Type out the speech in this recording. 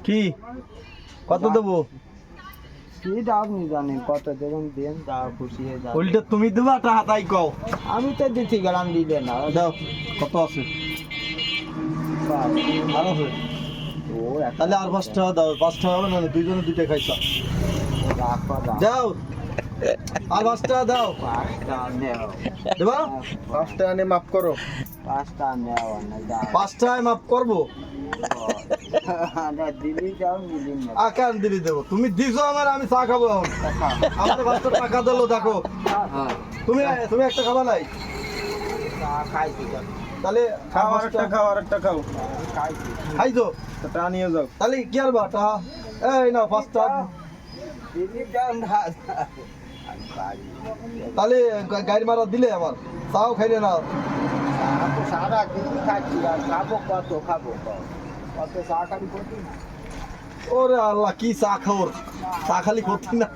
কি কত দেবো? কি আপনি জানেন কত দেবেন দেন, যা খুশি হয়ে যাবে। উল্টে তুমি দেবা টাকা তাই কও। আমি তো দিচ্ছি গেলাম, দিলে না দাও কত আছে? আর আছে? ও তাহলে আর 5 টাকা দাও। 5 টাকা হবে না, দুইজনে দুইটা খাইছা। যাও আর 5 টাকা দাও। 5টা নেও, দেবা? 5 টাকা নিয়ে মাফ করো। 5টা নেও না, যা 5 টাকায় মাফ করবো? দিলি যাও, দিলি না। আকান দিলি দেবো। তুমি দিছো আমার, আমি চা খাবো এখন। আমাদের 5 টাকা দিলো দেখো। তুমি তুমি একটা খাবা নাই? চা খাইছি, তাহলে খাও, আরেকটা খাও, আরেকটা খাও। খাইছি। খাইছো? তো টাকা নিয়ে যাও। তাহলে কি আর বা টাকা? এই নাও 5 টাকা। দিলি যাও না। তাহলে গাড়ি মারা দিলে আমার, চাও খাইলে না। আমি সারা দিন খাচ্ছি, আর খাবো কত, খাবো কত চা খালি করছি না। ওরে আল্লাহ, কি চা খাওর, চা খালি করছি না।